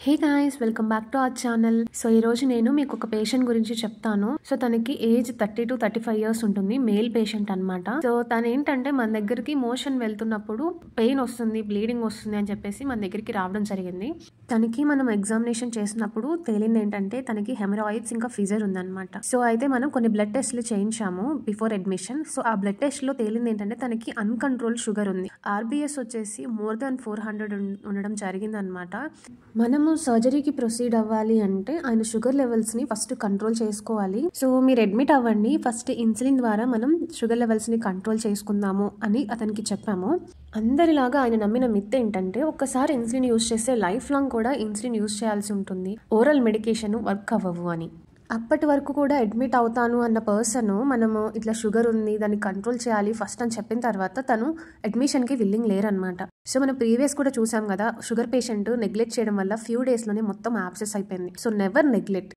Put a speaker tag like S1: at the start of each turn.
S1: Hey guys, welcome back to our channel. So ఈ రోజు నేను మీకు ఒక పేషెంట్ గురించి చెప్తాను. సో తనకి ఏజ్ 30 to 35 ఇయర్స్ ఉంటుంది. మేల్ పేషెంట్ అనమాట. సో తను ఏంటంటే మన దగ్గరికి మోషన్ వెళ్తున్నప్పుడు పెయిన్ వస్తుంది, బ్లీడింగ్ వస్తుంది అని చెప్పేసి మన దగ్గరికి రావడం జరిగింది. తనకి మనం ఎగ్జామినేషన్ చేసినప్పుడు తేలింది ఏంటంటే తనకి హెమరాయిడ్స్ ఇంకా ఫిజర్ ఉందన్నమాట. సో అయితే మనం కొన్ని బ్లడ్ టెస్ట్లు చేయించాము బిఫోర్ అడ్మిషన్. సో ఆ బ్లడ్ టెస్ట్ లో తేలింది ఏంటంటే తనకి అన్కంట్రోల్ షుగర్ ఉంది. ఆర్బిఎస్ వచ్చేసి మోర్ దాన్ 400 ఉండడం జరిగింది అనమాట. మనము సర్జరీకి ప్రొసీడ్ అవ్వాలి అంటే ఆయన షుగర్ లెవెల్స్ ని ఫస్ట్ కంట్రోల్ చేసుకోవాలి. సో మీరు అడ్మిట్ అవ్వండి, ఫస్ట్ ఇన్సులిన్ ద్వారా మనం షుగర్ లెవెల్స్ ని కంట్రోల్ చేసుకుందాము అని అతనికి చెప్పాము. అందరిలాగా ఆయన నమ్మిన మిత్ ఏంటంటే ఒక్కసారి ఇన్సులిన్ యూజ్ చేస్తే లైఫ్ లాంగ్ కూడా ఇన్సులిన్ యూజ్ చేయాల్సి ఉంటుంది, ఓరల్ మెడికేషన్ వర్క్ అవ్వవు అని. అప్పటి వరకు కూడా అడ్మిట్ అవుతాను అన్న పర్సన్ మనము ఇట్లా షుగర్ ఉంది, దాన్ని కంట్రోల్ చేయాలి ఫస్ట్ అని చెప్పిన తర్వాత తను అడ్మిషన్కి విల్లింగ్ లేరనమాట. సో మనం ప్రీవియస్ కూడా చూసాం కదా, షుగర్ పేషెంట్ నెగ్లెక్ట్ చేయడం వల్ల ఫ్యూ డేస్లోనే మొత్తం యాబ్సెస్ అయిపోయింది. So never neglect.